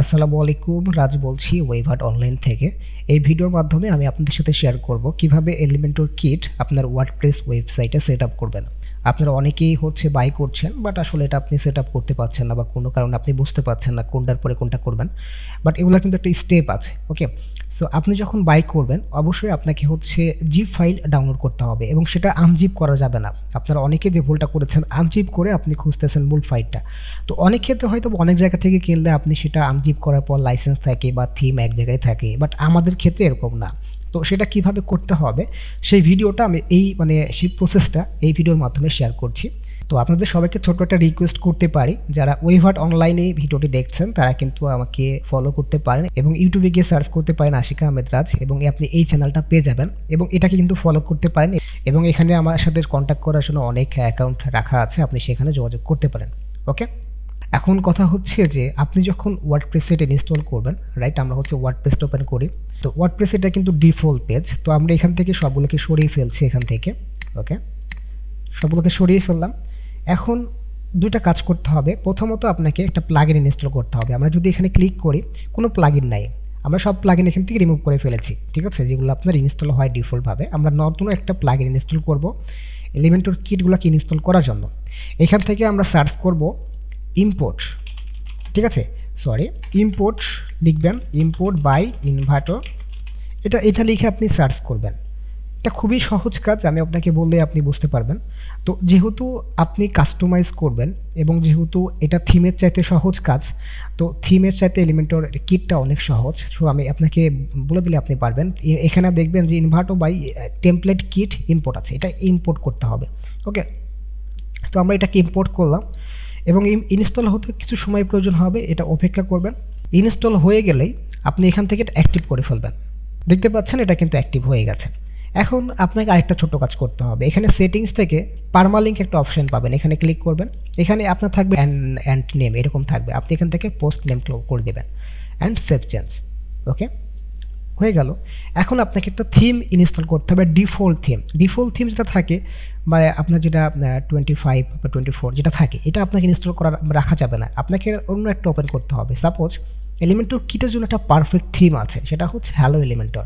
আসসালামু আলাইকুম, রাজ বলছি ওয়েভার্ট অনলাইন থেকে। এই ভিডিওর মাধ্যমে আমি আপনাদের সাথে শেয়ার করব কিভাবে এলিমেন্টর কিট আপনার ওয়ার্ডপ্রেস ওয়েবসাইটে সেট আপ করবেন। আপনারা অনেকেই বাই করছেন, বাট আসলে এটা আপনি সেট আপ করতে পারছেন না বা কোনো কারণে আপনি বুঝতে পারছেন না কোনটার পরে কোনটা করবেন। বাট এগুলো কিন্তু একটা স্টেপ আছে, ওকে। সো আপনি যখন বাই করবেন অবশ্যই আপনাকে জিপ ফাইল ডাউনলোড করতে হবে এবং সেটা আনজিপ করা যাবে না। আপনারা অনেকে যে ভুলটা করেছেন, আনজিপ করে আপনি খুঁজতেছেন মূল ফাইলটা। তো অনেক ক্ষেত্রে হয়তো অনেক জায়গা থেকে কিনলে আপনি সেটা আনজিপ করার পর লাইসেন্স থাকে বা থিম এক জায়গায় থাকে, বাট আমাদের ক্ষেত্রে এরকম না। তো সেটা কিভাবে করতে হবে সেই ভিডিওটা আমি সেই প্রসেসটা এই ভিডিওর মাধ্যমে শেয়ার করছি। তো আপনাদের সবাইকে ছোট্ট একটা রিকোয়েস্ট করতে পারি, যারা ওয়েভার্ট অনলাইনে ভিডিওটি দেখছেন তারা কিন্তু আমাকে ফলো করতে পারেন এবং ইউটিউবে গিয়ে সার্চ করতে পারেন আশিকা আহমেদ রাজ, এবং আপনি এই চ্যানেলটা পেয়ে যাবেন এবং এটাকে কিন্তু ফলো করতে পারেন। এবং এখানে আমার সাথে কন্ট্যাক্ট করার জন্য অনেক অ্যাকাউন্ট রাখা আছে, আপনি সেখানে যোগাযোগ করতে পারেন, ওকে। এখন কথা হচ্ছে যে আপনি যখন ওয়ার্ডপ্রেসে এটা ইনস্টল করবেন, রাইট, আমরা ওয়ার্ডপ্রেসটা ওপেন করি। তো ওয়ার্ডপ্রেস এটা কিন্তু ডিফল্ট পেজ, তো আমরা এখান থেকে সবগুলোকে সরিয়ে ফেলছি এখান থেকে, ওকে। সবগুলোকে সরিয়ে ফেললাম। এখন দুইটা কাজ করতে হবে। প্রথমত আপনাকে একটা প্লাগইন ইনস্টল করতে হবে। আমরা যদি এখানে ক্লিক করি, কোনো প্লাগইন নাই, আমরা সব প্লাগইন এখান থেকে রিমুভ করে ফেলেছি, ঠিক আছে, যেগুলো আপনার ইনস্টল হয় ডিফল্টভাবে। আমরা নতুন একটা প্লাগইন ইনস্টল করব এলিমেন্টর কিটগুলোকে ইনস্টল করার জন্য। এখান থেকে আমরা সার্চ করব ইম্পোর্ট, ঠিক আছে, ইম্পোর্ট লিখবেন, ইম্পোর্ট বাই ইনভার্টর। এটা লিখে আপনি সার্চ করবেন। এটা খুবই সহজ কাজ, আমি আপনাকে বললে আপনি বুঝতে পারবেন। তো যেহেতু আপনি কাস্টমাইজ করবেন এবং যেহেতু এটা থিমের চাইতে সহজ কাজ, তো থিমের চাইতে এলিমেন্টর কিটটা অনেক সহজ। সো আমি আপনাকে বলে দিলে আপনি পারবেন। এখানে দেখবেন যে Envato by template kit import আছে, এটা ইম্পোর্ট করতে হবে, ওকে। তো আমরা এটাকে ইম্পোর্ট করলাম এবং ইনস্টল হতে কিছু সময় প্রয়োজন হবে, এটা অপেক্ষা করবেন। ইনস্টল হয়ে গেলেই আপনি এখান থেকে এটা অ্যাক্টিভ করে ফেলবেন। দেখতে পাচ্ছেন এটা কিন্তু অ্যাক্টিভ হয়ে গেছে। এখন আপনাকে আরেকটা ছোট্ট কাজ করতে হবে। এখানে সেটিংস থেকে পার্মালিঙ্ক একটা অপশন পাবেন, এখানে ক্লিক করবেন। এখানে আপনার থাকবে অ্যান্ড নেম, এরকম থাকবে। আপনি এখান থেকে পোস্ট নেম করে দেবেন অ্যান্ড সেভ চেঞ্জ, ওকে, হয়ে গেল। এখন আপনাকে একটা থিম ইনস্টল করতে হবে, ডিফল্ট থিম যেটা থাকে, বা আপনার যেটা 25 বা 24 যেটা থাকে, এটা আপনাকে ইনস্টল করা রাখা যাবে না, আপনাকে অন্য একটা ওপেন করতে হবে। সাপোজ এলিমেন্টর কিটের জন্য একটা পারফেক্ট থিম আছে, সেটা হচ্ছে হ্যালো এলিমেন্টর,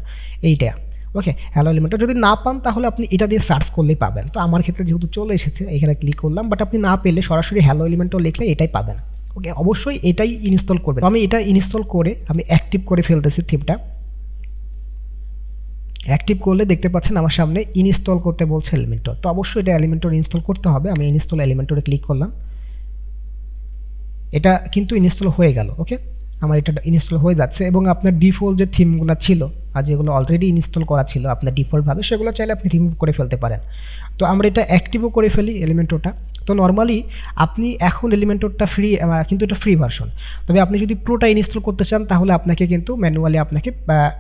এইটা, ওকে। হ্যালো এলিমেন্টর যদি না পান তাহলে আপনি এটা দিয়ে সার্চ করলেই পাবেন। তো আমার ক্ষেত্রে যেহেতু চলে এসেছে, এখানে ক্লিক করলাম, বাট আপনি না পেলে সরাসরি হ্যালো এলিমেন্টর লিখলে এটাই পাবেন, ওকে। অবশ্যই এটাই ইনস্টল করবেন। আমি এটা ইনস্টল করে আমি অ্যাক্টিভ করে ফেলতেছি থিমটা। অ্যাক্টিভ করলে দেখতে পাচ্ছেন আমার সামনে ইনস্টল করতে বলছে এলিমেন্টর। তো অবশ্যই এটা এলিমেন্টর ইনস্টল করতে হবে। আমি ইনস্টল এলিমেন্টরে ক্লিক করলাম, এটা কিন্তু ইনস্টল হয়ে গেল, ওকে। আমার এটা ইনস্টল হয়ে যাচ্ছে এবং আপনার ডিফল্ট যে থিমগুলো ছিল আর যেগুলো অলরেডি ইনস্টল করা ছিল আপনার ডিফল্টভাবে, সেগুলো চাইলে আপনি রিমুভ করে ফেলতে পারেন। তো আমরা এটা অ্যাক্টিভও করে ফেলি এলিমেন্টরটা। তো নর্মালি আপনি এখন এলিমেন্টরটা ফ্রি, কিন্তু এটা ফ্রি ভার্সন। তবে আপনি যদি প্রোটা ইনস্টল করতে চান তাহলে আপনাকে কিন্তু ম্যানুয়ালি আপনাকে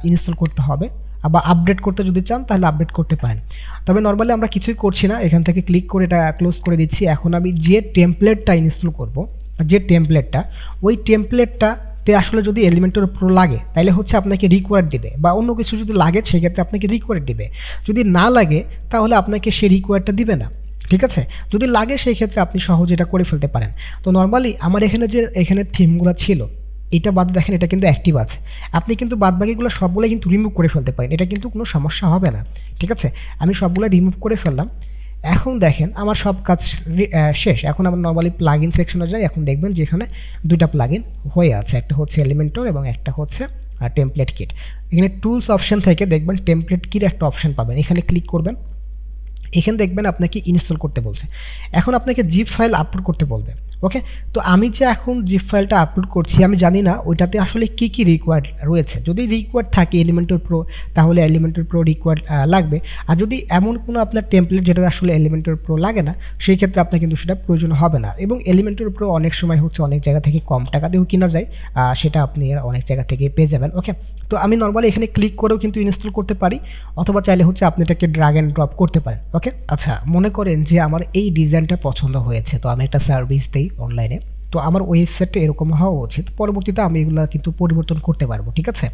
ইনস্টল করতে হবে, আবার আপডেট করতে যদি চান তাহলে আপডেট করতে পারেন। তবে নর্মালি আমরা কিছুই করছি না, এখান থেকে ক্লিক করে এটা ক্লোজ করে দিচ্ছি। এখন আমি যে টেমপ্লেটটা ইনস্টল করব, যে টেমপ্লেটটা, ওই টেমপ্লেটটাতে আসলে যদি এলিমেন্টর প্রো লাগে তাহলে আপনাকে রিকোয়ার্ড দেবে, বা অন্য কিছু যদি লাগে সেক্ষেত্রে আপনাকে রিকোয়ার্ড দেবে। যদি না লাগে তাহলে আপনাকে সেই রিকোয়ার্ডটা দিবে না, ঠিক আছে। যদি লাগে সেই ক্ষেত্রে আপনি সহজে এটা করে ফেলতে পারেন। তো নর্মালি আমার এখানে থিমগুলো ছিল, এটা বাদ দেখেন এটা কিন্তু অ্যাক্টিভ আছে। আপনি কিন্তু বাদবাকিগুলো সবগুলো কিন্তু রিমুভ করে ফেলতে পারেন, এটা কিন্তু কোনো সমস্যা হবে না, ঠিক আছে। আমি সবগুলো রিমুভ করে ফেললাম। এখন দেখেন আমার সব কাজ শেষ। এখন আমরা নর্মালি প্লাগইন সেকশনে যাই। এখন দেখবেন যেখানে দুইটা প্লাগইন হয়ে আছে, একটা হচ্ছে এলিমেন্টর এবং একটা হচ্ছে টেমপ্লেট কিট। এখানে টুলস অপশন থেকে দেখবেন টেমপ্লেট কিট একটা অপশন পাবেন, এখানে ক্লিক করবেন। এখানে দেখবেন আপনাকে ইনস্টল করতে বলছে। এখন আপনাকে জিপ ফাইল আপলোড করতে বলবে, ওকে। তো আমি যে এখন জিপ ফাইলটা আপলোড করছি, আমি জানি না ওইটাতে আসলে কী কী রিকোয়ার্ড রয়েছে। যদি রিকোয়ার্ড থাকে এলিমেন্টর প্রো তাহলে এলিমেন্টর প্রো রিকোয়ার্ড লাগবে। আর যদি এমন কোনো আপনার টেমপ্লেট যেটা আসলে এলিমেন্টর প্রো লাগে না, সেই ক্ষেত্রে আপনার কিন্তু সেটা প্রয়োজন হবে না। এবং এলিমেন্টর প্রো অনেক সময় অনেক জায়গা থেকে কম টাকা দিয়েও কেনা যায়, সেটা আপনি অনেক জায়গা থেকে পেয়ে যাবেন, ওকে। তো আমি নর্মালি এখানে ক্লিক করেও কিন্তু ইনস্টল করতে পারি, অথবা চাইলে আপনি এটাকে ড্র্যাগ অ্যান্ড ড্রপ করতে পারেন, ওকে। আচ্ছা, মনে করেন যে আমার এই ডিজাইনটা পছন্দ হয়েছে, তো আমি একটা সার্ভিস দিই অনলাইনে, তো আমার ওয়েবসাইটটা এরকম হওয়া উচিত। পরবর্তীতে আমি এগুলো কিন্তু পরিবর্তন করতে পারবো, ঠিক আছে।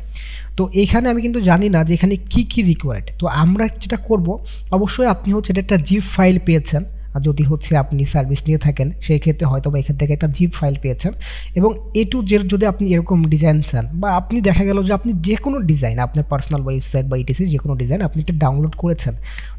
তো এইখানে আমি কিন্তু জানি না যে এখানে কী কী রিকোয়ার্ড। তো আমরা যেটা করব, অবশ্যই আপনি এটা একটা জিপ ফাইল পেয়েছেন যদি হচ্ছে আপনি সার্ভিস নিয়ে থাকেন সেই ক্ষেত্রে হয়তো বা এখান থেকে একটা জিপ ফাইল পেয়েছেন, এবং এ টু জেড যদি আপনি এরকম ডিজাইন চান বা আপনি দেখা গেল যে আপনি যে কোনো ডিজাইন আপনার পার্সোনাল ওয়েবসাইট বা ইটিসি যে কোনো ডিজাইন আপনি এটা ডাউনলোড করেছেন,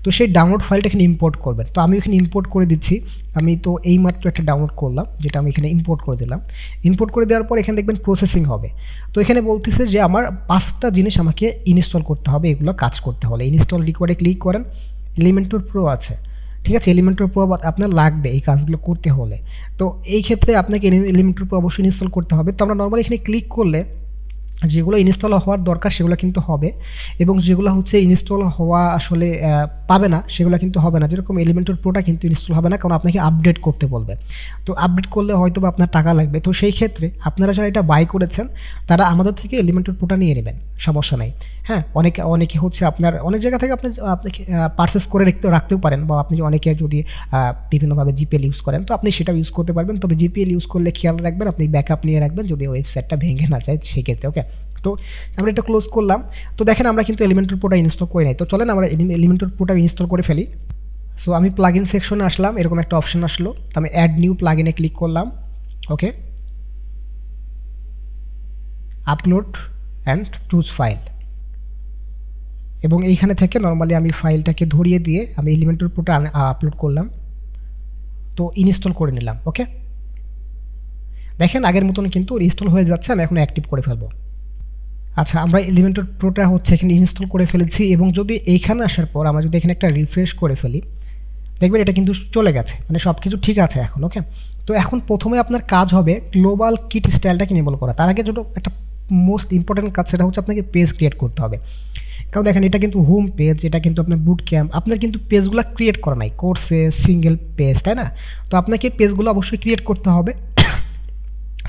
তো সেই ডাউনলোড ফাইলটা এখানে ইম্পোর্ট করবেন। তো আমি এখানে ইম্পোর্ট করে দিচ্ছি। আমি তো এইমাত্র একটা ডাউনলোড করলাম, যেটা আমি এখানে ইম্পোর্ট করে দিলাম। ইম্পোর্ট করে দেওয়ার পর এখানে দেখবেন প্রসেসিং হবে। তো এখানে বলতেছে যে আমার 5টা জিনিস আমাকে ইনস্টল করতে হবে, এগুলো কাজ করতে হলে ইনস্টল রিকোয়ার্ডে ক্লিক করেন। এলিমেন্টর প্রো আছে, ঠিক আছে, এলিমেন্টর প্রো আপনার লাগবে এই কাজগুলো করতে হলে। তো এই ক্ষেত্রে আপনাকে এলিমেন্টর প্রো অবশ্যই ইনস্টল করতে হবে। তো আমরা নর্মালি এখানে ক্লিক করলে যেগুলো ইনস্টল হওয়ার দরকার সেগুলো কিন্তু হবে, এবং যেগুলো হচ্ছে ইনস্টল হওয়া আসলে পাবে না সেগুলো কিন্তু হবে না। যেরকম এলিমেন্টর প্রোটা কিন্তু ইনস্টল হবে না, কারণ আপনাকে আপডেট করতে বলবে। তো আপডেট করলে হয়তো বা আপনার টাকা লাগবে। তো সেই ক্ষেত্রে আপনারা যারা এটা বাই করেছেন তারা আমাদের থেকে এলিমেন্টর প্রোটা নিয়ে নেবেন, সমস্যা নাই। হ্যাঁ, অনেকে হচ্ছে আপনার অনেক জায়গা থেকে আপনি পারচেস করে রাখতেও পারেন, বা আপনি অনেকে যদি বিভিন্নভাবে জিপিএল ইউজ করেন তো আপনি সেটাও ইউজ করতে পারবেন। তবে জিপিএল ইউজ করলে খেয়াল রাখবেন আপনি ব্যাকআপ নিয়ে রাখবেন যদি ওয়েবসাইটটা ভেঙে না যায় সেক্ষেত্রে। ওকে, তো আমরা এটা ক্লোজ করলাম। তো দেখেন আমরা কিন্তু এলিমেন্টর প্রোটা ইনস্টল করে নাই। তো চলেন আমরা এলিমেন্টর প্রোটা ইনস্টল করে ফেলি। সো আমি প্লাগইন সেকশনে আসলাম, এরকম একটা অপশন আসলো। তো আমি অ্যাড নিউ প্লাগইনে ক্লিক করলাম। ওকে, আপলোড অ্যান্ড চুজ ফাইল, এবং এইখানে থেকে নর্মালি আমি ফাইলটাকে ধরিয়ে দিয়ে আমি এলিমেন্টর প্রোটা আপলোড করলাম। তো ইনস্টল করে নিলাম। ওকে, দেখেন আগের মতন কিন্তু ইনস্টল হয়ে যাচ্ছে। আমি এখন অ্যাক্টিভ করে ফেলবো। আচ্ছা, আমরা এলিমেন্টর প্রোটা হচ্ছে এখানে ইনস্টল করে ফেলেছি, এবং যদি এইখানে আসার পর আমরা যদি এখানে একটা রিফ্রেশ করে ফেলি দেখবেন এটা কিন্তু চলে গেছে, মানে সব কিছু ঠিক আছে এখন। ওকে, তো এখন প্রথমে আপনার কাজ হবে গ্লোবাল কিট স্টাইলটাকে এনেবল করা। তার আগে যেটা একটা মোস্ট ইম্পর্টেন্ট কাজ সেটা হচ্ছে আপনাকে পেজ ক্রিয়েট করতে হবে। কারণ দেখেন এটা কিন্তু হোম পেজ, এটা কিন্তু আপনার বুট ক্যাম্প, আপনার কিন্তু পেজগুলো ক্রিয়েট করা নাই, কোর্সে সিঙ্গেল পেজ, তাই না? তো আপনাকে পেজগুলো অবশ্যই ক্রিয়েট করতে হবে।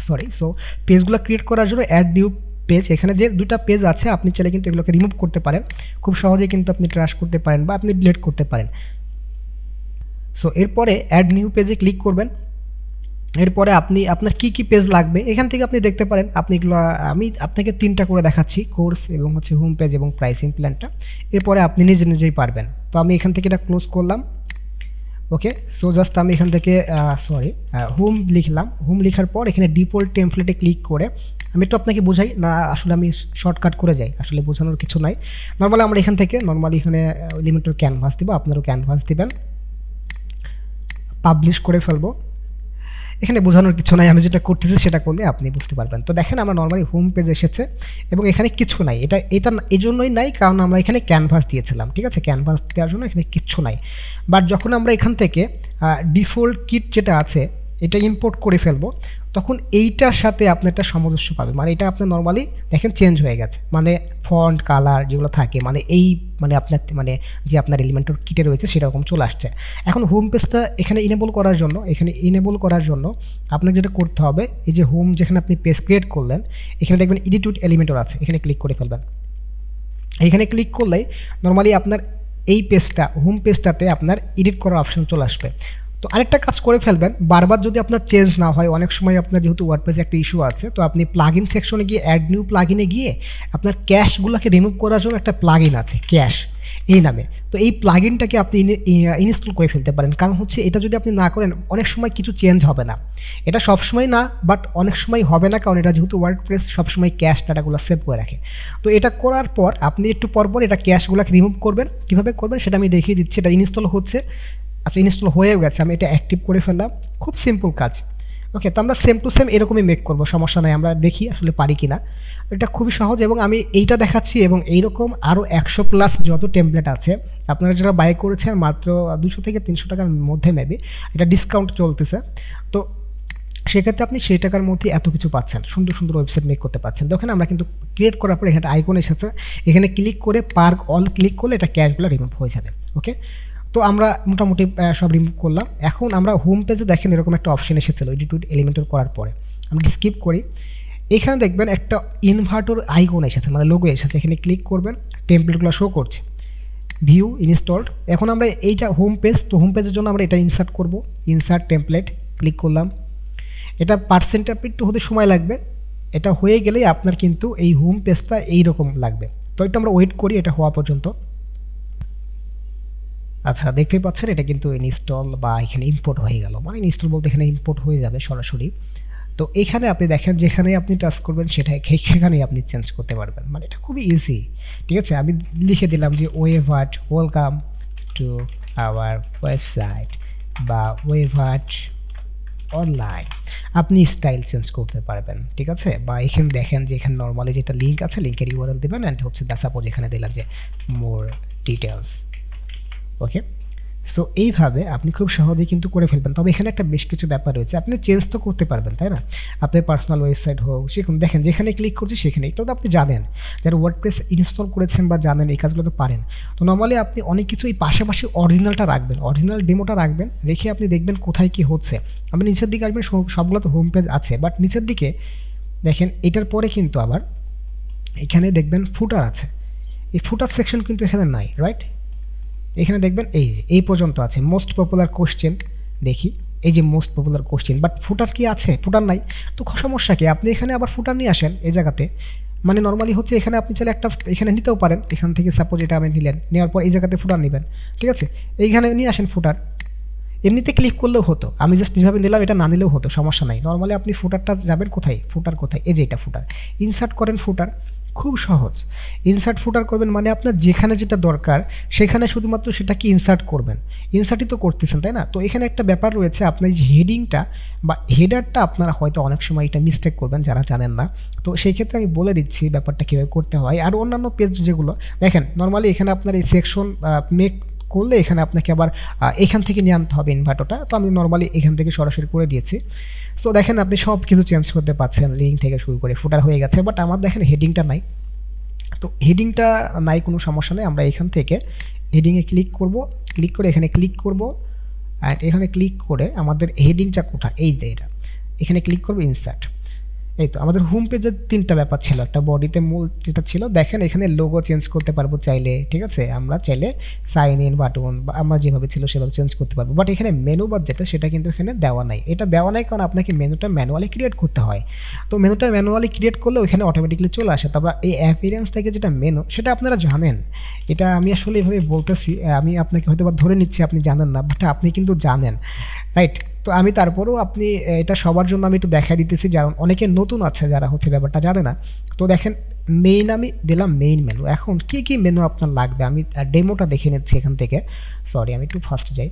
সরি, সো পেজগুলো ক্রিয়েট করার জন্য অ্যাড নিউ পেজ, এখানে যে দুটা পেজ আছে আপনি চাইলে কিন্তু এগুলোকে রিমুভ করতে পারেন, খুব সহজেই কিন্তু আপনি ট্রাশ করতে পারেন বা আপনি ডিলিট করতে পারেন। সো এরপরে অ্যাড নিউ পেজে ক্লিক করবেন। এরপরে আপনি আপনার কি কি পেজ লাগবে এখান থেকে আপনি দেখতে পারেন। আপনি এগুলো আমি আপনাকে 3টা করে দেখাচ্ছি, কোর্স এবং হচ্ছে হোম পেজ এবং প্রাইসিং প্ল্যানটা। এরপরে আপনি নিজেই পারবেন। তো আমি এখান থেকে এটা ক্লোজ করলাম। ওকে, সো জাস্ট আমি এখান থেকে হোম লিখলাম। হোম লেখার পর এখানে ডিফল্ট টেমপ্লেটে ক্লিক করে আমি একটু আপনাকে বোঝাই না, আসলে আমি শর্টকাট করে যাই, আসলে বোঝানোর কিছু নাই। নর্মালি আমরা এখান থেকে এখানে এলিমেন্টর ক্যানভাস দিব, আপনারও ক্যানভাস দিবেন, পাবলিশ করে ফেলবো। এখানে বোঝানোর কিছু নাই, আমি যেটা করতেছি সেটা করলে আপনি বুঝতে পারবেন। তো দেখেন আমরা নর্মালি হোম পেজ এসেছে এবং এখানে কিছু নাই। এটা এই জন্যই নাই কারণ আমরা এখানে ক্যানভাস দিয়েছিলাম, ঠিক আছে, ক্যানভাস দেওয়ার জন্য এখানে কিচ্ছু নাই। বাট যখন আমরা এখান থেকে ডিফল্ট কিট যেটা আছে এটা ইম্পোর্ট করে ফেলবো, তখন এইটার সাথে আপনি একটা সামঞ্জস্য পাবেন। মানে এটা আপনার নর্মালি দেখেন চেঞ্জ হয়ে গেছে, মানে ফন্ট কালার যেগুলো থাকে মানে আপনার যে আপনার এলিমেন্টর কিটে রয়েছে সেরকম চলে আসছে। এখন হোম পেজটা এখানে ইনেবল করার জন্য আপনাকে যেটা করতে হবে, এই যে হোম যেখানে আপনি পেজ ক্রিয়েট করলেন এখানে দেখবেন এডিট উইথ এলিমেন্টর আছে, এখানে ক্লিক করে ফেলবেন। এখানে ক্লিক করলেই নর্মালি আপনার এই পেজটা হোম পেজটাতে আপনার এডিট করার অপশন চলে আসবে। তো আরেকটা কাজ করে ফেলবেন, বারবার যদি আপনার চেঞ্জ না হয়, অনেক সময় আপনার যেহেতু ওয়ার্ডপ্রেসে একটা ইস্যু আছে, তো আপনি প্লাগইন সেকশনে গিয়ে অ্যাড নিউ প্লাগইনে গিয়ে আপনার ক্যাশগুলোকে রিমুভ করার জন্য একটা প্লাগইন আছে ক্যাশ এই নামে। তো এই প্লাগইনটাকে আপনি ইনস্টল করে ফেলতে পারেন। কারণ হচ্ছে এটা যদি আপনি না করেন অনেক সময় কিছু চেঞ্জ হবে না। এটা সবসময় না, বাট অনেক সময় হবে না, কারণ এটা যেহেতু ওয়ার্ডপ্রেস সবসময় ক্যাশ ডাটাগুলো সেভ করে রাখে। তো এটা করার পর আপনি একটু পরপর এটা ক্যাশগুলোকে রিমুভ করবেন। কীভাবে করবেন সেটা আমি দেখিয়ে দিচ্ছি। এটা ইনস্টল হচ্ছে, আচ্ছা ইনস্টল হয়েও গেছে, আমি এটা অ্যাক্টিভ করে ফেললাম। খুব সিম্পল কাজ। ওকে, তো আমরা সেম টু সেম এরকমই মেক করবো, সমস্যা নাই, আমরা দেখি আসলে পারি কি না। এটা খুবই সহজ, এবং আমি এইটা দেখাচ্ছি এবং এইরকম আরও 100+ যত টেমপ্লেট আছে আপনারা যারা বাই করেছেন মাত্র 200 থেকে 300 টাকার মধ্যে মেবি, এটা ডিসকাউন্ট চলতেছে। তো সেক্ষেত্রে আপনি সেই টাকার মধ্যে এত কিছু পাচ্ছেন, সুন্দর সুন্দর ওয়েবসাইট মেক করতে পারছেন। দেখেন আমরা কিন্তু ক্রিয়েট করার পর এখানে আইকন এসেছে, এখানে ক্লিক করে পার্ক অল ক্লিক করলে এটা ক্যাশগুলো রিমুভ হয়ে যাবে। ওকে, তো আমরা মোটামুটি সব রিমুভ করলাম। এখন আমরা হোম পেজে দেখেন এরকম একটা অপশন এসেছিল এডিট উইথ এলিমেন্টর করার পরে, আমি স্কিপ করি। এখানে দেখবেন একটা ইনভার্টর আইকন এসেছে, মানে লোগো এসেছে, এখানে ক্লিক করবেন, টেমপ্লেটগুলো শো করছে, ভিউ ইনস্টলড। এখন আমরা এইটা হোম পেজ, তো হোম পেজের জন্য আমরা এটা ইনসার্ট করব, ইনসার্ট টেমপ্লেট ক্লিক করলাম। এটা পার্সেন্টে একটু হতে সময় লাগবে, এটা হয়ে গেলেই আপনার কিন্তু এই হোম পেজটা এইরকম লাগবে। তো এটা আমরা ওয়েট করি এটা হওয়া পর্যন্ত। আচ্ছা, দেখতেই পাচ্ছেন এটা কিন্তু ইনস্টল বা এখানে ইম্পোর্ট হয়ে গেল, মানে ইনস্টল বলতে এখানে ইম্পোর্ট হয়ে যাবে সরাসরি। তো এখানে আপনি দেখেন যেখানে আপনি টাচ করবেন সেখানেই আপনি চেঞ্জ করতে পারবেন, মানে এটা খুবই ইজি। ঠিক আছে, আমি লিখে দিলাম যে ওয়েভার্ট ওয়েলকাম টু আওয়ার ওয়েবসাইট বা ওয়েভার্ট অনলাইন, আপনি স্টাইল চেঞ্জ করতে পারবেন। ঠিক আছে, বা এখানে দেখেন যে এখানে নর্মালি যেটা লিঙ্ক আছে লিঙ্কের ইউআরএল দেবেন অ্যান্ড হচ্ছে সাপোজ এখানে দিলাম যে মোর ডিটেলস। ওকে, সো এইভাবে আপনি খুব সহজেই কিন্তু করে ফেলবেন। তবে এখানে একটা বেশ কিছু ব্যাপার রয়েছে, আপনি চেঞ্জ তো করতে পারবেন তাই না, আপনার পার্সোনাল ওয়েবসাইট হোক সেরকম দেখেন যেখানে ক্লিক করছি সেখানেই তো আপনি জানেন যারা ওয়ার্ডপ্রেস ইনস্টল করেছেন বা জানেন এই কাজগুলো তো পারেন। তো নর্মালি আপনি অনেক কিছু এই পাশাপাশি অরিজিনালটা রাখবেন, অরিজিনাল ডেমোটা রাখবেন, রেখে আপনি দেখবেন কোথায় কি হচ্ছে। আপনি নিচের দিকে আসবেন, সবগুলো তো হোম পেজ আছে, বাট নিচের দিকে দেখেন এটার পরে কিন্তু আবার এখানে দেখবেন ফুটার আছে, এই ফুটার সেকশন কিন্তু এখানে নাই, রাইট? এখানে দেখবেন এই যে এই পর্যন্ত আছে মোস্ট পপুলার কোশ্চেন, দেখি এই যে মোস্ট পপুলার কোশ্চেন, বাট ফুটার কি আছে? ফুটার নাই। তো সমস্যা কি, আপনি এখানে আবার ফুটার নিয়ে আসেন এই জায়গাতে, মানে নর্মালি হচ্ছে এখানে আপনি চাইলে একটা এখানে নিতেও পারেন, এখান থেকে সাপোজ এটা আপনি নিলেন, নেওয়ার পর এই জায়গাতে ফুটার নেবেন। ঠিক আছে, এইখানে নিয়ে আসেন ফুটার, এমনিতে ক্লিক করলেও হতো, আমি জাস্ট যেভাবে নিলাম এটা না নিলেও হতো, সমস্যা নাই। নর্মালি আপনি ফুটারটা যাবেন কোথায়, ফুটার কোথায়, এই যে এটা ফুটার, ইনসার্ট করেন ফুটার, খুব সহজ। ইনসার্ট ফুটার করবেন মানে আপনার যেখানে যেটা দরকার সেখানে শুধুমাত্র সেটাকে ইনসার্ট করবেন, ইনসার্টই তো করতেছেন তাই না। তো এখানে একটা ব্যাপার রয়েছে, আপনার যে হেডিংটা বা হেডারটা আপনারা হয়তো অনেক সময় এটা মিস্টেক করবেন যারা জানেন না, তো সেই ক্ষেত্রে আমি বলে দিচ্ছি ব্যাপারটা কীভাবে করতে হয়। আর অন্যান্য পেজ যেগুলো দেখেন নর্মালি এখানে আপনার এই সেকশন মেক করলে এখানে আপনাকে আবার এখান থেকে নিয়ে আনতে হবে ইনভার্টরটা, তো আমি নর্মালি এখান থেকে সরাসরি করে দিয়েছি। সো দেখেন আপনি সব কিছু চেঞ্জ করতে পারছেন, লিঙ্ক থেকে শুরু করে ফুটার হয়ে গেছে, বাট আমার দেখেন হেডিংটা নাই। তো হেডিংটা নাই কোনো সমস্যা নেই, আমরা এখান থেকে হেডিংয়ে ক্লিক করব, ক্লিক করে এখানে ক্লিক করব, আর এখানে ক্লিক করে আমাদের হেডিংটা কোথায়, এই যে এটা, এখানে ক্লিক করব ইনসার্ট। এই তো আমাদের হোম পেজের তিনটা ব্যাপার ছিল, একটা বডিতে মূল যেটা ছিল, দেখেন এখানে লোগো চেঞ্জ করতে পারবো চাইলে। ঠিক আছে, আমরা চাইলে সাইন ইন বাটন বা আমরা যেভাবে ছিল সেভাবে চেঞ্জ করতে পারবো, বাট এখানে মেনু বার যেটা সেটা কিন্তু এখানে দেওয়া নাই। এটা দেওয়া নাই কারণ আপনাকে মেনুটা ম্যানুয়ালি ক্রিয়েট করতে হয়। তো মেনুটা ম্যানুয়ালি ক্রিয়েট করলে ওইখানে অটোমেটিকলি চলে আসে। তারপর এই অ্যাপিয়ারেন্স থেকে যেটা মেনু সেটা আপনারা জানেন, এটা আমি আসলে এভাবে বলতেছি, আমি আপনাকে হয়তো বা ধরে নিচ্ছি আপনি জানেন না, বাট আপনি কিন্তু জানেন, রাইট? তো আমি তারপরেও আপনি এটা সবার জন্য আমি একটু দেখাই দিতেছি, কারণ অনেকে নতুন আছে যারা হচ্ছে ব্যাপারটা জানে না। তো দেখেন মেইন আমি দিলাম মেইন মেনু, এখন কি কি মেনু আপনার লাগবে আমি ডেমোটা দেখে নিচ্ছি এখান থেকে। সরি আমি একটু ফার্স্ট যাই।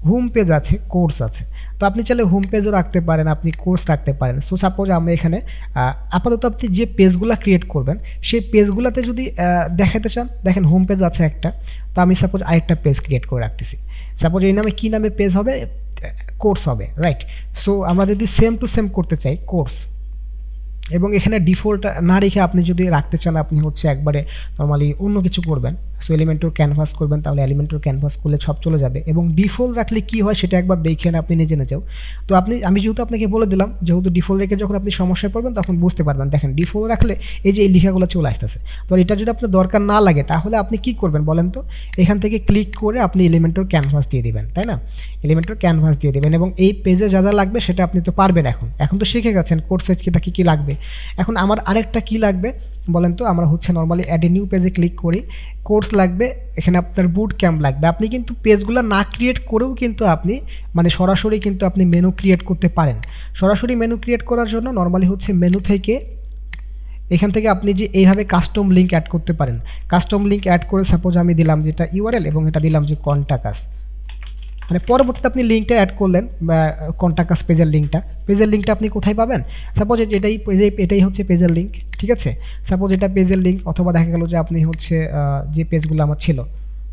হোম পেজ আছে, কোর্স আছে, তো আপনি চাইলে হোম পেজও রাখতে পারেন, আপনি কোর্স রাখতে পারেন। সো সাপোজ আমরা এখানে আপাতত আপনি যে পেজগুলো ক্রিয়েট করবেন সেই পেজগুলোতে যদি দেখাতে চান, দেখেন হোম পেজ আছে একটা, তো আমি সাপোজ আরেকটা পেজ ক্রিয়েট করে রাখতেছি। সাপোজ এই নামে কী নামে পেজ হবে, কোর্স হবে, রাইট? সো আমরা যদি সেম টু সেম করতে চাই কোর্স, এবং এখানে ডিফল্ট না রেখে আপনি যদি রাখতে চান আপনি হচ্ছে একবারে নর্মালি অন্য কিছু করবেন, সো এলিমেন্টর ক্যানভাস করবেন, তাহলে এলিমেন্টর ক্যানভাস করলে সব চলে যাবে। এবং ডিফল্ট রাখলে কি হয় সেটা একবার দেখেন আপনি নিজে নিজেও। তো আমি যেহেতু আপনাকে বলে দিলাম, যেহেতু ডিফল্ট রেখে যখন আপনি সমস্যায় পড়বেন তখন বুঝতে পারবেন। দেখেন ডিফল্ট রাখলে এই যে এই লেখাগুলো চলে আসতেছে, তো এটা যদি আপনার দরকার না লাগে তাহলে আপনি কি করবেন বলেন তো, এখান থেকে ক্লিক করে আপনি এলিমেন্টর ক্যানভাস দিয়ে দিবেন, তাই না? এলিমেন্টর ক্যানভাস দিয়ে দেবেন এবং এই পেজে যা যা লাগবে সেটা আপনি তো পারবেন, এখন তো শিখে গেছেন কোর্সে কিটা কী লাগবে। এখন আমার আরেকটা কি লাগবে বলেন তো, আমরা হচ্ছে নর্মালি অ্যাড এ নিউ পেজে ক্লিক করি, কোর্স লাগবে, এখানে আপনার বুট ক্যাম্প লাগবে। আপনি কিন্তু পেজগুলো না ক্রিয়েট করেও কিন্তু আপনি মানে সরাসরি কিন্তু আপনি মেনু ক্রিয়েট করতে পারেন। সরাসরি মেনু ক্রিয়েট করার জন্য নর্মালি হচ্ছে মেনু থেকে এখান থেকে আপনি যে এইভাবে কাস্টম লিঙ্ক অ্যাড করতে পারেন। কাস্টম লিঙ্ক অ্যাড করে সাপোজ আমি দিলাম যেটা ইউআরএল এবং এটা দিলাম যে কন্টাক্ট, মানে পরবর্তীতে আপনি লিঙ্কটা অ্যাড করলেন বা কন্টাক্ট পেজের লিঙ্কটা আপনি কোথায় পাবেন, সাপোজ এটাই হচ্ছে পেজের লিঙ্ক। ঠিক আছে, সাপোজ এটা পেজের লিঙ্ক, অথবা দেখা গেল যে আপনি হচ্ছে যে পেজগুলো আমার ছিল,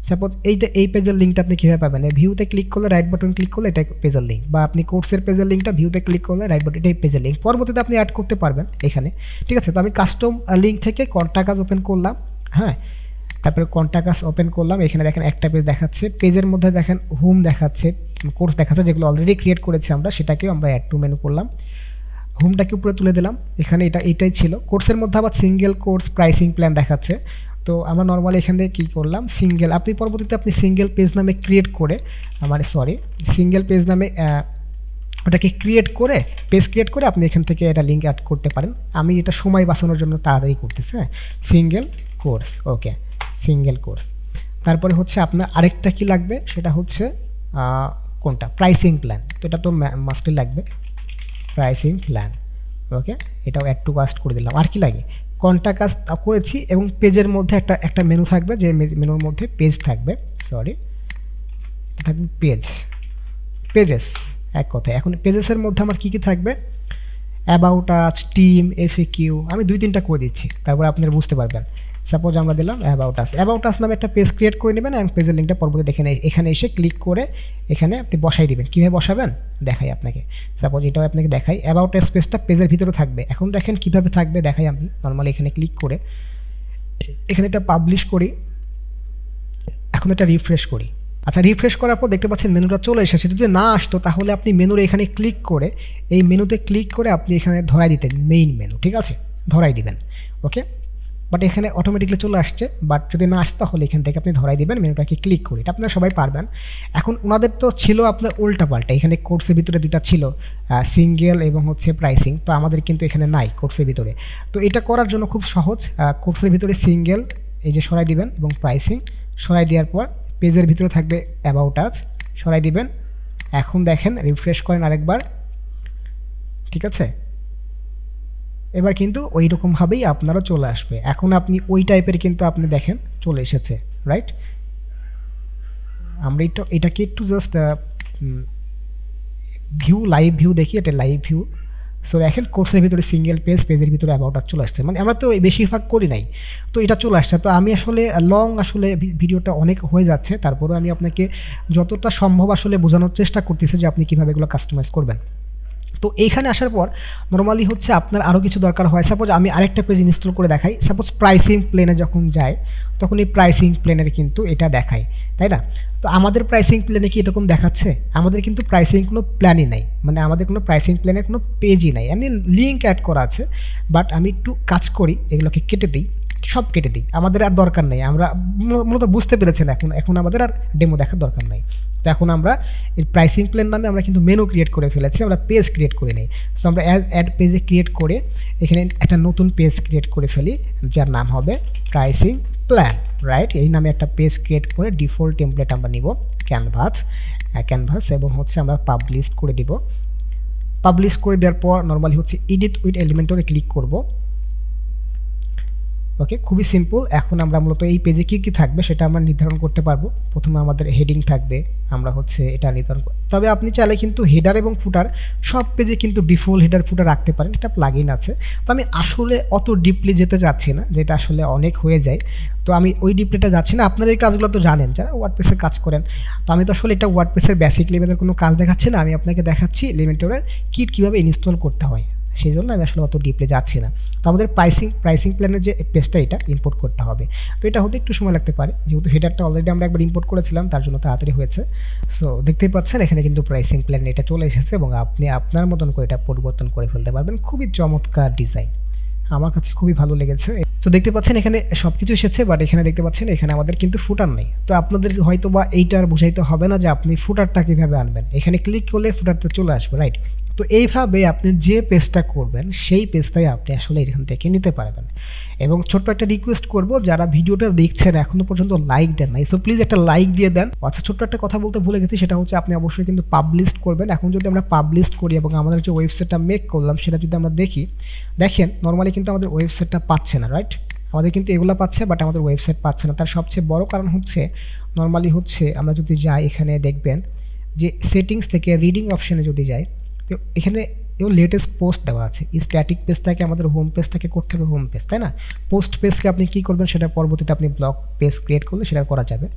সাপোজ এই পেজের লিঙ্কটা আপনি কীভাবে পাবেন, ভিউতে ক্লিক করলে রাইট বাটন ক্লিক করলে এটাই পেজের লিঙ্ক, বা আপনি কোর্সের পেজের লিঙ্কটা ভিউতে ক্লিক করলে রাইট বাটন, এটাই পেজের লিঙ্ক, পরবর্তীতে আপনি অ্যাড করতে পারবেন এখানে। ঠিক আছে, তো আমি কাস্টম লিঙ্ক থেকে কন্টাক্ট ওপেন করলাম, হ্যাঁ, তারপরে কন্টাক্ট ওপেন করলাম, এখানে দেখেন একটা পেজ দেখাচ্ছে, পেজের মধ্যে দেখেন হোম দেখাচ্ছে, কোর্স দেখাচ্ছে, যেগুলো অলরেডি ক্রিয়েট করেছি আমরা সেটাকেও আমরা অ্যাড টু মেনু করলাম, হোমটাকে উপরে তুলে দিলাম, এখানে এটাই ছিল। কোর্সের মধ্যে আবার সিঙ্গেল কোর্স প্রাইসিং প্ল্যান দেখাচ্ছে, তো আমরা নর্মালি এখান থেকে কী করলাম সিঙ্গেল, আপনি পরবর্তীতে আপনি সিঙ্গেল পেজ নামে ক্রিয়েট করে সিঙ্গেল পেজ নামে ওটাকে পেজ ক্রিয়েট করে আপনি এখান থেকে এটা লিঙ্ক অ্যাড করতে পারেন। আমি এটা সময় বাঁচানোর জন্য তাড়াতাড়ি করতেছি, হ্যাঁ, সিঙ্গেল কোর্স, ওকে সিঙ্গেল কোর্স। তারপরে হচ্ছে আপনার আরেকটা কি লাগবে, সেটা হচ্ছে কোনটা, প্রাইসিং প্ল্যান। তো এটা তো মাস্টলি লাগবে, প্রাইসিং প্ল্যান। ওকে, এটাও অ্যাড টু কাস্ট করে দিলাম। আর কি লাগে, কন্টাক্ট কাজ করেছি এবং পেজের মধ্যে একটা মেনু থাকবে, যে মেনুর মধ্যে পেজ থাকবে, সরি থাকবে পেজেস এক কথায়। এখন পেজেসের মধ্যে আমার কী কী থাকবে, অ্যাবাউট আস, টিম, এফএকিউ, আমি 2-3টা করে দিচ্ছি, তারপরে আপনারা বুঝতে পারবেন। সাপোজ আমরা দিলাম অ্যাবাউট আস নামে একটা পেজ ক্রিয়েট করে নেবেন এবং পেজের লিঙ্কটা পরবর্তী দেখে এখানে এসে ক্লিক করে এখানে আপনি বসাই দিবেন। কীভাবে বসাবেন দেখাই আপনাকে, সাপোজ এটাও আপনাকে দেখাই। অ্যাবাউট আস পেজটা পেজের ভিতরে থাকবে। এখন দেখেন কীভাবে থাকবে দেখাই। আমি নর্মালি এখানে ক্লিক করে এখানে এটা পাবলিশ করি, এখন এটা রিফ্রেশ করি। আচ্ছা, রিফ্রেশ করার পর দেখতে পাচ্ছেন মেনুটা চলে এসেছে। যদি না আসতো তাহলে আপনি মেনুর এখানে ক্লিক করে, এই মেনুতে ক্লিক করে আপনি এখানে ধরাই দিতেন মেইন মেনু, ঠিক আছে, ধরাই দিবেন। ওকে, বাট এখানে অটোমেটিকলি চলে আসছে। বাট যদি না আসে তাহলে এখান থেকে আপনি ধরাই দিবেন, মেনুটাকে ক্লিক করে। এটা আপনারা সবাই পারবেন। এখন ওনাদের তো ছিল আপনার উল্টাপাল্টা, এখানে কোর্সের ভিতরে দুটা ছিল, সিঙ্গেল এবং হচ্ছে প্রাইসিং। তো আমাদের কিন্তু এখানে নাই কোর্সের ভিতরে। তো এটা করার জন্য খুব সহজ, কোর্সের ভিতরে সিঙ্গেল এই যে সরাই দিবেন এবং প্রাইসিং সরাই দেওয়ার পর পেজের ভিতরে থাকবে অ্যাবাউট আস, সরাই দিবেন। এখন দেখেন রিফ্রেশ করেন আরেকবার, ঠিক আছে, এবার কিন্তু ওই রকমভাবেই আপনারও চলে আসবে। এখন আপনি ওই টাইপের কিন্তু আপনি দেখেন চলে এসেছে, রাইট। আমরা এটাকে একটু জাস্ট লাইভ ভিউ দেখি, এটা লাইভ ভিউ। সো দেখেন কোর্সের ভিতরে সিঙ্গেল পেজ, পেজের ভিতরে অ্যাবাউট আস চলে আসছে। মানে আমরা তো বেশিরভাগ করি নাই, তো এটা চলে আসছে। তো আমি আসলে আসলে ভিডিওটা অনেক হয়ে যাচ্ছে, তারপরে আমি আপনাকে যতটা সম্ভব আসলে বোঝানোর চেষ্টা করতেছি যে আপনি কীভাবে এগুলো কাস্টমাইজ করবেন। তো এইখানে আসার পর নর্মালি হচ্ছে আপনার আরও কিছু দরকার হয়। সাপোজ আমি আরেকটা পেজ ইনস্টল করে দেখাই। সাপোজ প্রাইসিং প্লেনে যখন যায় তখন এই প্রাইসিং প্লেনের কিন্তু এটা দেখায়, তাই না? তো আমাদের প্রাইসিং প্ল্যানে কি এরকম দেখাচ্ছে? আমাদের কিন্তু প্রাইসিং কোনো প্ল্যানই নাই, মানে আমাদের কোনো প্রাইসিং প্ল্যানের কোনো পেজই নাই। এমনি লিঙ্ক অ্যাড করা আছে, বাট আমি একটু কাজ করি, এগুলোকে কেটে দিই, সব কেটে দিই, আমাদের আর দরকার নেই। আমরা মূলত বুঝতে পেরেছেন এখন আমাদের আর ডেমো দেখার দরকার নেই। তো এখন আমরা এই প্রাইসিং প্ল্যান নামে আমরা কিন্তু মেনু ক্রিয়েট করে ফেলেছি, আমরা পেজ ক্রিয়েট করে নিই। সো আমরা অ্যাড পেজে ক্রিয়েট করে এখানে একটা নতুন পেজ ক্রিয়েট করে ফেলি, যার নাম হবে প্রাইসিং প্ল্যান, রাইট। এই নামে একটা পেজ ক্রিয়েট করে ডিফল্ট টেমপ্লেট আমরা নিব ক্যানভাস এবং হচ্ছে আমরা পাবলিশ করে দিব। পাবলিশ করে দেওয়ার পর নর্মালি হচ্ছে এডিট উইথ এলিমেন্টরে ক্লিক করব। ওকে, খুবই সিম্পল। এখন আমরা মূলত এই পেজে কী কী থাকবে সেটা আমরা নির্ধারণ করতে পারবো। প্রথমে আমাদের হেডিং থাকবে, আমরা হচ্ছে এটা নির্ধারণ তবে আপনি চাইলে কিন্তু হেডার এবং ফুটার সব পেজে কিন্তু ডিফল্ট হেডার ফুটার রাখতে পারেন, এটা প্লাগইন আছে। তো আমি আসলে অত ডিপলি যেতে চাচ্ছি না, যেটা আসলে অনেক হয়ে যায়। তো আমি ওই ডিপলিটা যাচ্ছি না। আপনার এই কাজগুলো তো জানেন যারা ওয়ার্ডপ্রেসের কাজ করেন। তো আমি তো আসলে এটা ওয়ার্ডপ্রেসের বেসিক লেভেলের কোনো কাজ দেখাচ্ছি না, আমি আপনাকে দেখাচ্ছি এলিমেন্টরের কিট কীভাবে ইনস্টল করতে হয়, সেই জন্য আমি আসলে অত ডিপলে যাচ্ছি না। তো আমাদের প্রাইসিং প্ল্যানের যে পেজটা এটা ইম্পোর্ট করতে হবে। তো এটা হতে একটু সময় লাগতে পারে, যেহেতু হেডারটা অলরেডি আমরা একবার ইম্পোর্ট করেছিলাম, তার জন্য তাড়াতাড়ি হয়েছে। সো দেখতেই পাচ্ছেন এখানে কিন্তু প্রাইসিং প্ল্যান এটা চলে এসেছে এবং আপনি আপনার মতন করে এটা পরিবর্তন করে ফেলতে পারবেন। খুবই চমৎকার ডিজাইন, আমার কাছে খুবই ভালো লেগেছে। তো দেখতে পাচ্ছেন এখানে সব কিছু এসেছে, বাট এখানে দেখতে পাচ্ছেন এখানে আমাদের কিন্তু ফুটার নেই। তো আপনাদের হয়তো বা এইটা আর বোঝাইতে হবে না যে আপনি ফুটারটা কীভাবে আনবেন। এখানে ক্লিক করলে ফুটারটা চলে আসবে, রাইট। তো এইভাবে আপনি যে পেজটা করবেন সেই পেজটাই আপনি আসলে এখান থেকে নিতে পারবেন। এবং ছোট্ট একটা রিকোয়েস্ট করব, যারা ভিডিওটা দেখছেন এখনও পর্যন্ত লাইক দেন নাই, সো প্লিজ একটা লাইক দিয়ে দেন। আচ্ছা, ছোট্ট একটা কথা বলতে ভুলে গেছি, সেটা হচ্ছে আপনি অবশ্যই কিন্তু পাবলিশ করবেন। এখন যদি আমরা পাবলিশ করি এবং আমাদের যে ওয়েবসাইটটা মেক করলাম সেটা যদি আমরা দেখি, দেখেন নর্মালি কিন্তু আমাদের ওয়েবসাইটটা পাচ্ছে না, রাইট। আমাদের কিন্তু এগুলো পাচ্ছে, বাট আমাদের ওয়েবসাইট পাচ্ছে না। তার সবচেয়ে বড় কারণ হচ্ছে নর্মালি হচ্ছে আমরা যদি যাই, এখানে দেখবেন যে সেটিংস থেকে রিডিং অপশানে যদি যাই, তো এখানে লেটেস্ট পোস্ট দেওয়া আছে। এই স্ট্যাটিক পেজটাকে আমাদের হোম পেজটাকে করতে হবে হোম পেজ, তাই না? পোস্ট পেজকে আপনি কী করবেন, সেটা পরবর্তীতে আপনি ব্লগ পেজ ক্রিয়েট করলে সেটা করা যাবে।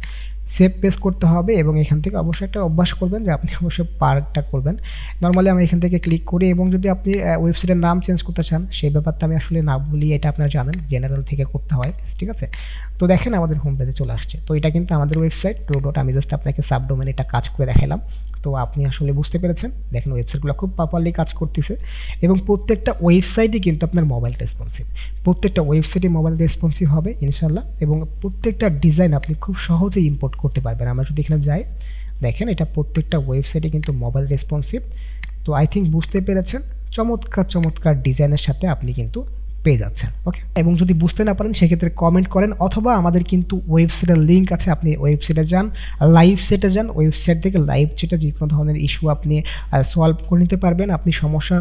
সেভ পেজ করতে হবে এবং এখান থেকে অবশ্যই একটা অভ্যাস করবেন যে আপনি অবশ্যই পার্টটা করবেন। নর্মালি আমি এখান থেকে ক্লিক করি এবং যদি আপনি ওয়েবসাইটের নাম চেঞ্জ করতে চান, সেই ব্যাপারটা আমি আসলে না বলি, এটা আপনারা জানেন, জেনারেল থেকে করতে হয়, ঠিক আছে। তো দেখেন আমাদের হোম পেজে চলে আসছে। তো এটা কিন্তু আমাদের ওয়েবসাইট ডট, আমি জাস্ট আপনাকে সাবডোমেন এটা কাজ করে দেখালাম। তো আপনি আসলে বুঝতে পেরেছেন, দেখেন ওয়েবসাইটগুলো খুব প্রপারলি কাজ করতেছে এবং প্রত্যেকটা ওয়েবসাইটই কিন্তু আপনার মোবাইল রেসপন্সিভ। প্রত্যেকটা ওয়েবসাইটে মোবাইল রেসপন্সিভ হবে ইনশাল্লাহ, এবং প্রত্যেকটা ডিজাইন আপনি খুব সহজেই ইম্পোর্ট করতে পারবেন। আমরা যদি এখানে যাই, দেখেন এটা প্রত্যেকটা ওয়েবসাইটে কিন্তু মোবাইল রেসপন্সিভ। তো আই থিঙ্ক বুঝতে পেরেছেন, চমৎকার চমৎকার ডিজাইনের সাথে আপনি কিন্তু পেয়ে যাচ্ছেন। ওকে, এবং যদি বুঝতে না পারেন সেক্ষেত্রে কমেন্ট করেন, অথবা আমাদের কিন্তু ওয়েবসাইটের লিঙ্ক আছে, আপনি ওয়েবসাইটে যান, লাইভ সেটে যান, ওয়েবসাইট থেকে লাইভ সেটে যে কোনো ধরনের ইস্যু আপনি সলভ করে নিতে পারবেন, আপনি সমস্যা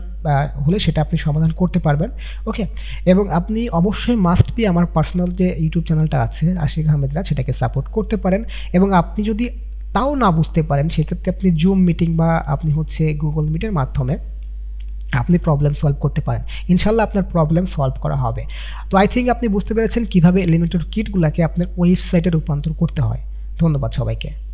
হলে সেটা আপনি সমাধান করতে পারবেন। ওকে, এবং আপনি অবশ্যই মাস্ট বি আমার পার্সোনাল যে ইউটিউব চ্যানেলটা আছে আশিক আহমেদ রাজ, সেটাকে সাপোর্ট করতে পারেন। এবং আপনি যদি তাও না বুঝতে পারেন সেক্ষেত্রে আপনি জুম মিটিং বা আপনি হচ্ছে গুগল মিটের মাধ্যমে আপনি প্রবলেম সলভ করতে পারেন। ইনশাল্লাহ আপনার প্রবলেম সলভ করা হবে। তো আই থিঙ্ক আপনি বুঝতে পেরেছেন কীভাবে এলিমেন্টর কিটগুলোকে আপনার ওয়েবসাইটে রূপান্তর করতে হয়। ধন্যবাদ সবাইকে।